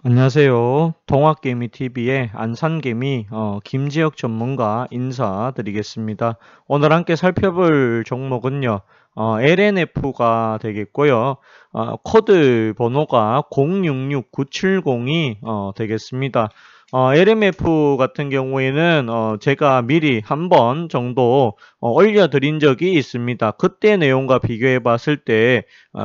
안녕하세요. 동학개미TV의 안산개미 김지혁 전문가 인사드리겠습니다. 오늘 함께 살펴볼 종목은요. LNF가 되겠고요. 코드 번호가 066970이 되겠습니다. LMF 같은 경우에는 제가 미리 한 번 정도 올려드린 적이 있습니다. 그때 내용과 비교해 봤을 때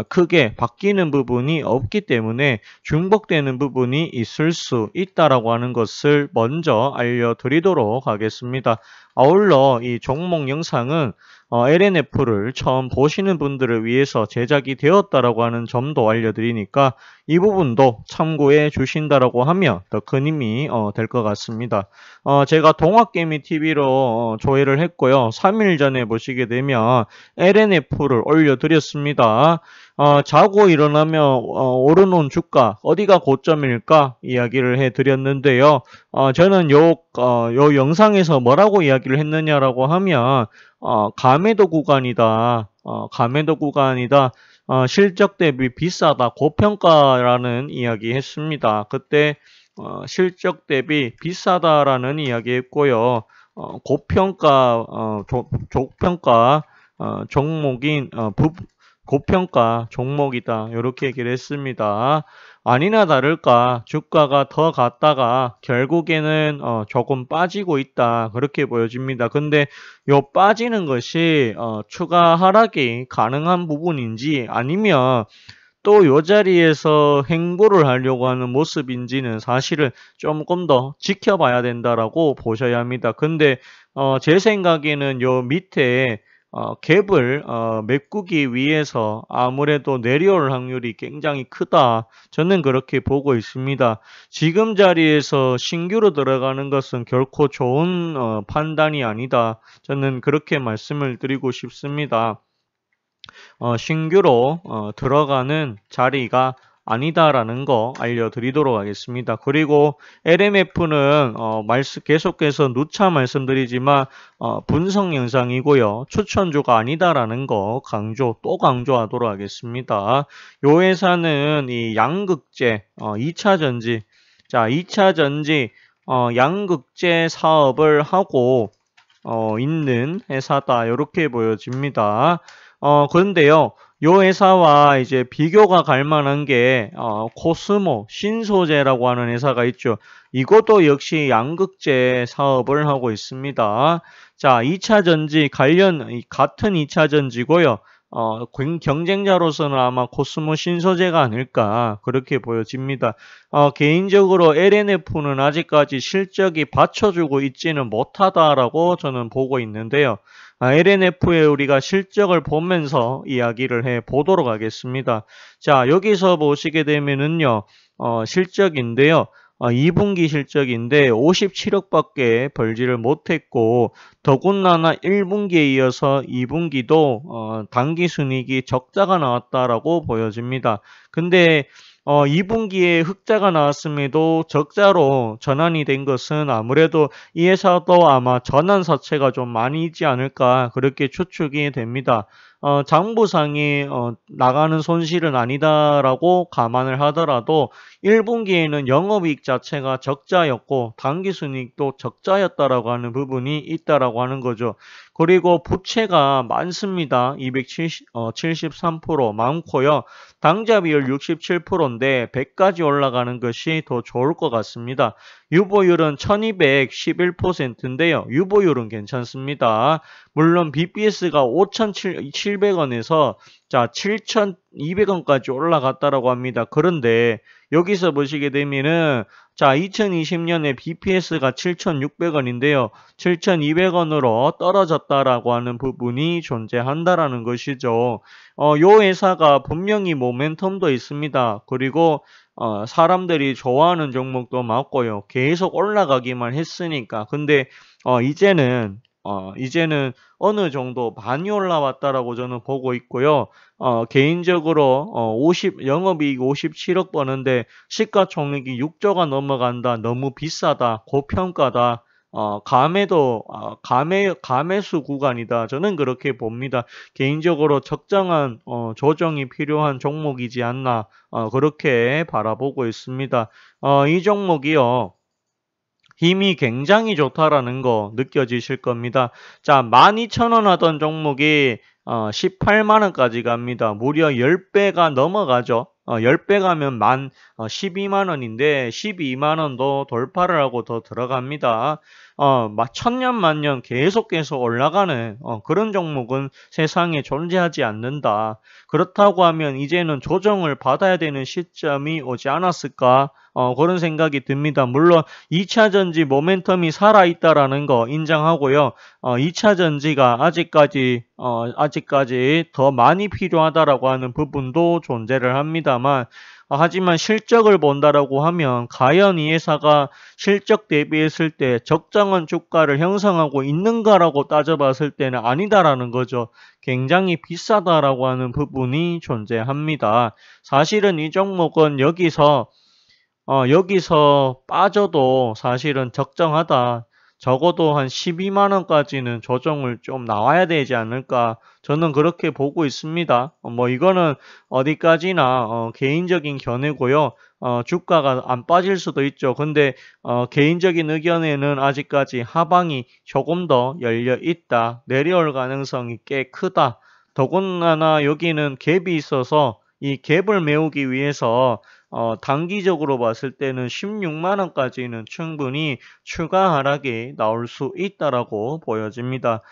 크게 바뀌는 부분이 없기 때문에 중복되는 부분이 있을 수 있다라고 하는 것을 먼저 알려드리도록 하겠습니다. 아울러 이 종목 영상은 LNF를 처음 보시는 분들을 위해서 제작이 되었다라고 하는 점도 알려드리니까 이 부분도 참고해 주신다라고 하면 더 큰 힘이 될 것 같습니다. 제가 동학개미TV로 조회를 했고요. 3일 전에 보시게 되면 LNF를 올려드렸습니다. 자고 일어나면 오르는 주가 어디가 고점일까 이야기를 해드렸는데요. 저는 요 영상에서 뭐라고 이야기를 했느냐라고 하면 가매도 구간이다. 가매도 구간이다. 실적 대비 비싸다. 고평가라는 이야기 했습니다. 그때 실적 대비 비싸다라는 이야기 했고요. 고평가, 조평가 종목인 고평가 종목이다. 이렇게 얘기를 했습니다. 아니나 다를까 주가가 더 갔다가 결국에는 조금 빠지고 있다. 그렇게 보여집니다. 근데 요 빠지는 것이 추가 하락이 가능한 부분인지 아니면 또 요 자리에서 행보를 하려고 하는 모습인지는 사실은 조금 더 지켜봐야 된다라고 보셔야 합니다. 근데 제 생각에는 요 밑에 갭을 메꾸기 위해서 아무래도 내려올 확률이 굉장히 크다. 저는 그렇게 보고 있습니다. 지금 자리에서 신규로 들어가는 것은 결코 좋은 판단이 아니다. 저는 그렇게 말씀을 드리고 싶습니다. 신규로 들어가는 자리가 아니다라는 거 알려드리도록 하겠습니다. 그리고 LMF는 계속해서 누차 말씀드리지만 분석 영상이고요. 추천주가 아니다라는 거 또 강조하도록 하겠습니다. 요 회사는 이 양극재 2차 전지, 자 2차 전지 양극재 사업을 하고 있는 회사다. 이렇게 보여집니다. 그런데요, 요 회사와 이제 비교가 갈 만한 게, 코스모, 신소재라고 하는 회사가 있죠. 이것도 역시 양극재 사업을 하고 있습니다. 자, 2차 전지 같은 2차 전지고요. 경쟁자로서는 아마 코스모 신소재가 아닐까, 그렇게 보여집니다. 개인적으로 LNF는 아직까지 실적이 받쳐주고 있지는 못하다라고 저는 보고 있는데요. LNF에 우리가 실적을 보면서 이야기를 해 보도록 하겠습니다. 자, 여기서 보시게 되면은요, 실적인데요. 2분기 실적인데 57억밖에 벌지를 못했고 더군다나 1분기에 이어서 2분기도 당기순이익이 적자가 나왔다라고 보여집니다. 근데 2분기에 흑자가 나왔음에도 적자로 전환이 된 것은 아무래도 이 회사도 아마 전환사채가 좀 많이 있지 않을까 그렇게 추측이 됩니다. 장부상이 나가는 손실은 아니다라고 감안을 하더라도 1분기에는 영업이익 자체가 적자였고 당기순이익도 적자였다라고 하는 부분이 있다라고 하는 거죠. 그리고 부채가 많습니다. 273% 많고요. 당좌 비율 67%인데 100까지 올라가는 것이 더 좋을 것 같습니다. 유보율은 1211%인데요. 유보율은 괜찮습니다. 물론 BPS가 5,700원에서 자 7,200원까지 올라갔다라고 합니다. 그런데 여기서 보시게 되면은 자 2020년에 BPS가 7,600원인데요. 7,200원으로 떨어졌다라고 하는 부분이 존재한다라는 것이죠. 요 회사가 분명히 모멘텀도 있습니다. 그리고 사람들이 좋아하는 종목도 맞고요. 계속 올라가기만 했으니까. 근데 이제는 어느 정도 많이 올라왔다라고 저는 보고 있고요. 개인적으로 영업이익 57억 버는데 시가총액이 6조가 넘어간다. 너무 비싸다. 고평가다. 가매수 구간이다. 저는 그렇게 봅니다. 개인적으로 적정한 조정이 필요한 종목이지 않나 그렇게 바라보고 있습니다. 이 종목이요. 힘이 굉장히 좋다라는 거 느껴지실 겁니다. 자, 12,000원 하던 종목이 18만 원까지 갑니다. 무려 10배가 넘어가죠. 10배 가면 12만 원인데 12만 원도 돌파를 하고 더 들어갑니다. 천년 만년 계속해서 올라가는 그런 종목은 세상에 존재하지 않는다. 그렇다고 하면 이제는 조정을 받아야 되는 시점이 오지 않았을까? 그런 생각이 듭니다. 물론 2차 전지 모멘텀이 살아있다라는 거 인정하고요. 2차 전지가 아직까지 더 많이 필요하다라고 하는 부분도 존재를 합니다만, 하지만 실적을 본다라고 하면 과연 이 회사가 실적 대비했을 때 적정한 주가를 형성하고 있는가라고 따져봤을 때는 아니다라는 거죠. 굉장히 비싸다라고 하는 부분이 존재합니다. 사실은 이 종목은 여기서 빠져도 사실은 적정하다. 적어도 한 12만 원까지는 조정을 좀 나와야 되지 않을까. 저는 그렇게 보고 있습니다. 이거는 어디까지나 개인적인 견해고요. 주가가 안 빠질 수도 있죠. 근데 개인적인 의견에는 아직까지 하방이 조금 더 열려 있다. 내려올 가능성이 꽤 크다. 더군다나 여기는 갭이 있어서 이 갭을 메우기 위해서 단기적으로 봤을 때는 16만 원까지는 충분히 추가 하락이 나올 수 있다라고 보여집니다.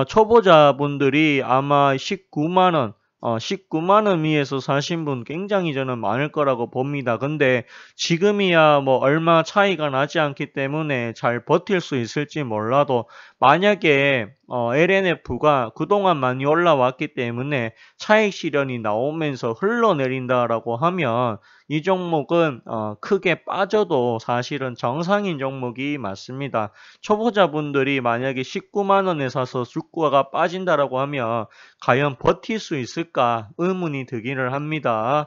초보자분들이 아마 19만 원, 19만 원 위에서 사신 분 굉장히 저는 많을 거라고 봅니다. 근데 지금이야 뭐 얼마 차이가 나지 않기 때문에 잘 버틸 수 있을지 몰라도 만약에 LNF가 그동안 많이 올라왔기 때문에 차익 실현이 나오면서 흘러내린다라고 하면 이 종목은 크게 빠져도 사실은 정상인 종목이 맞습니다. 초보자분들이 만약에 19만 원에 사서 주가가 빠진다라고 하면 과연 버틸 수 있을까 의문이 들기를 합니다.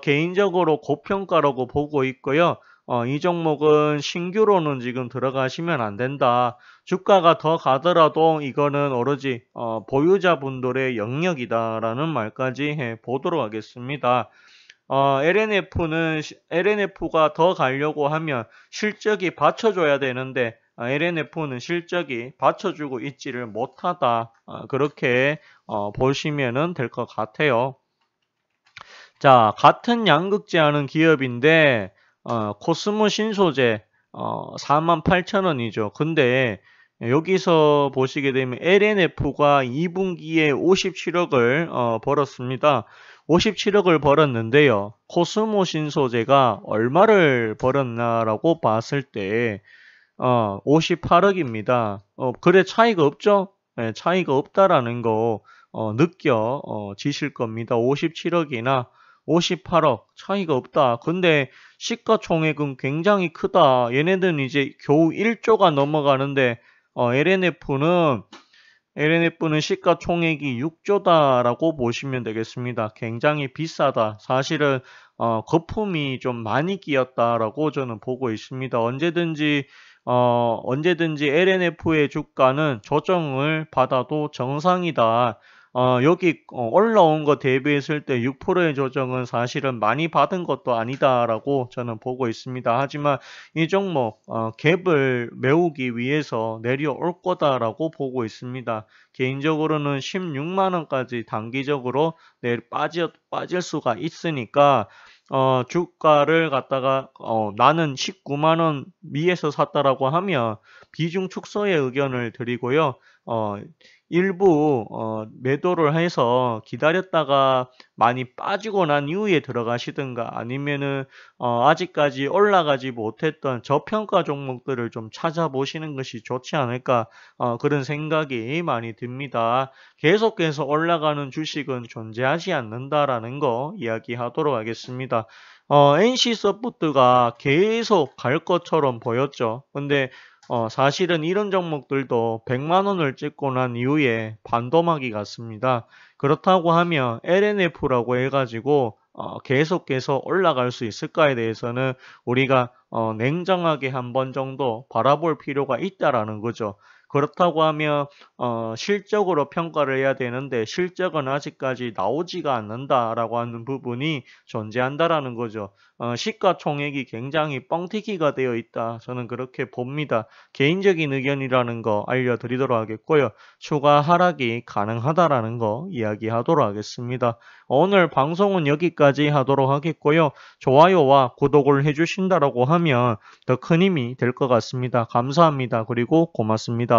개인적으로 고평가라고 보고 있고요. 이 종목은 신규로는 지금 들어가시면 안 된다. 주가가 더 가더라도 이거는 오로지 보유자분들의 영역이다라는 말까지 해보도록 하겠습니다. LNF가 더 가려고 하면 실적이 받쳐줘야 되는데 LNF는 실적이 받쳐주고 있지를 못하다. 그렇게 보시면 될 것 같아요. 자, 같은 양극재하는 기업인데 코스모 신소재 48,000원이죠. 근데 여기서 보시게 되면 LNF가 2분기에 57억을 벌었습니다. 57억을 벌었는데요. 코스모 신소재가 얼마를 벌었나라고 봤을 때 58억입니다. 그래 차이가 없죠? 네, 차이가 없다라는 거 느껴지실 겁니다. 57억이나 58억 차이가 없다. 근데 시가총액은 굉장히 크다. 얘네들은 이제 겨우 1조가 넘어가는데 LNF는 시가총액이 6조다라고 보시면 되겠습니다. 굉장히 비싸다. 사실은 거품이 좀 많이 끼었다라고 저는 보고 있습니다. 언제든지 LNF의 주가는 조정을 받아도 정상이다. 여기 올라온 거 대비했을 때 6%의 조정은 사실은 많이 받은 것도 아니다라고 저는 보고 있습니다. 하지만 이 종목 갭을 메우기 위해서 내려올 거다라고 보고 있습니다. 개인적으로는 16만 원까지 단기적으로 빠질 수가 있으니까 주가를 갖다가 나는 19만 원 위에서 샀다라고 하면 비중 축소의 의견을 드리고요. 일부 매도를 해서 기다렸다가 많이 빠지고 난 이후에 들어가시든가 아니면은 아직까지 올라가지 못했던 저평가 종목들을 좀 찾아보시는 것이 좋지 않을까 그런 생각이 많이 듭니다. 계속해서 올라가는 주식은 존재하지 않는다라는 거 이야기하도록 하겠습니다. NC소프트가 계속 갈 것처럼 보였죠. 근데 사실은 이런 종목들도 100만 원을 찍고 난 이후에 반도막이 갔습니다. 그렇다고 하면 LNF라고 해가지고 계속해서 올라갈 수 있을까에 대해서는 우리가 냉정하게 한 번 정도 바라볼 필요가 있다라는 거죠. 그렇다고 하면 실적으로 평가를 해야 되는데 실적은 아직까지 나오지가 않는다라고 하는 부분이 존재한다라는 거죠. 시가총액이 굉장히 뻥튀기가 되어 있다. 저는 그렇게 봅니다. 개인적인 의견이라는 거 알려드리도록 하겠고요. 추가 하락이 가능하다라는 거 이야기하도록 하겠습니다. 오늘 방송은 여기까지 하도록 하겠고요. 좋아요와 구독을 해주신다라고 하면 더 큰 힘이 될 것 같습니다. 감사합니다. 그리고 고맙습니다.